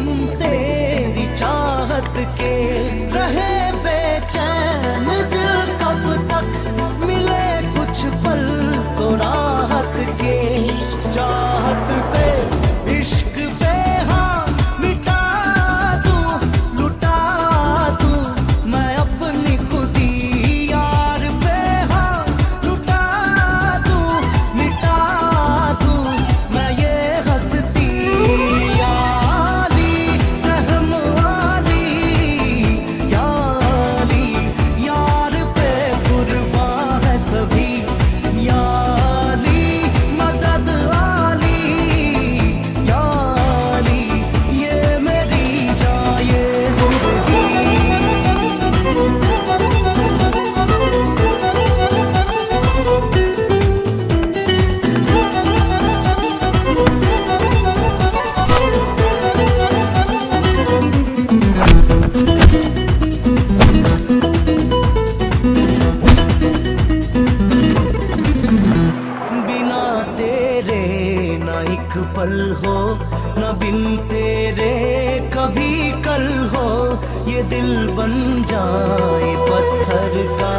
हम तेरी चाहत के रहे बेचैन दिल, कब तक मिले कुछ पल तो राहत के। चाहत पे इश्क पे हाँ मिटा दूं, लुटा दूं मैं अपनी खुदी यार पे, हाँ लुटा दूं, मिटा दूं मैं ये हस्ती। याली रहम वाली, याली यार पे कुर्बान है सभी, याली मदद वाली, याली ये मेरी जान ये जिंदगी। बिना तेरे ना एक पल हो, ना बिन तेरे कभी कल हो। ये दिल बन जाए पत्थर का,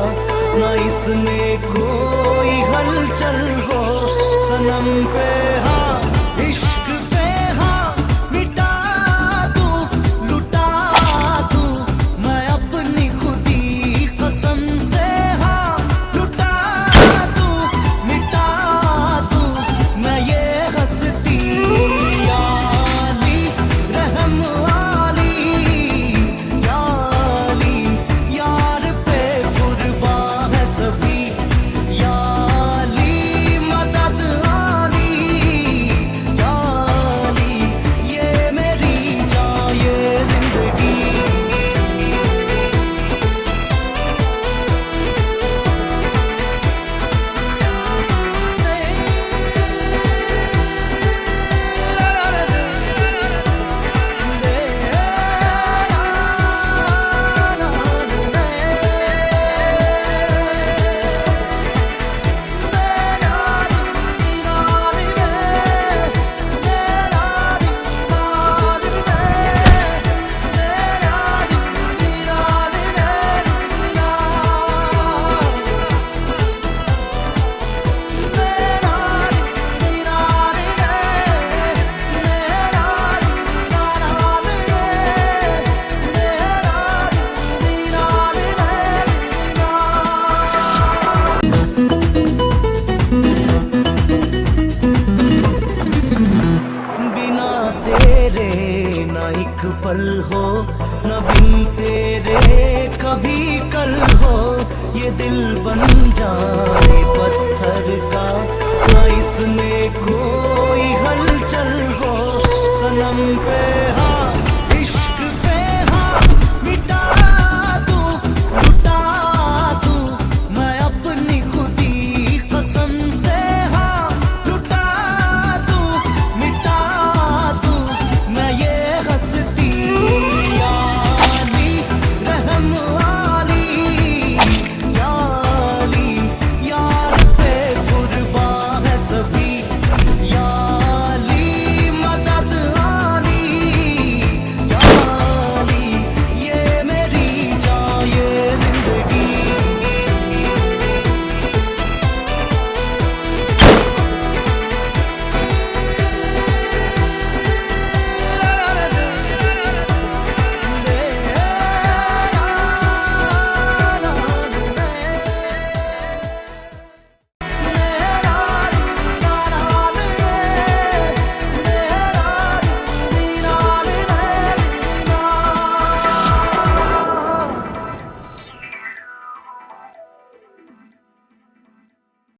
ना इसमें कोई हलचल हो। सनम पे हाँ इश्क पे हाँ मिटा दूं, लुटा दूं मैं अपनी खुदी कसम से, हाँ लुटा दूं, मिटा दूं मैं ये हस्ती। याली रहम वाली, याली यार पे कुर्बान है सभी, याली मदद वाली, याली ये मेरी जान ये जिंदगी। बिना तेरे ना एक पल हो, ना बिन तेरे कभी कल हो। ये दिल बन जाए पत्थर का, ना इसमें कोई हलचल हो। सनम पे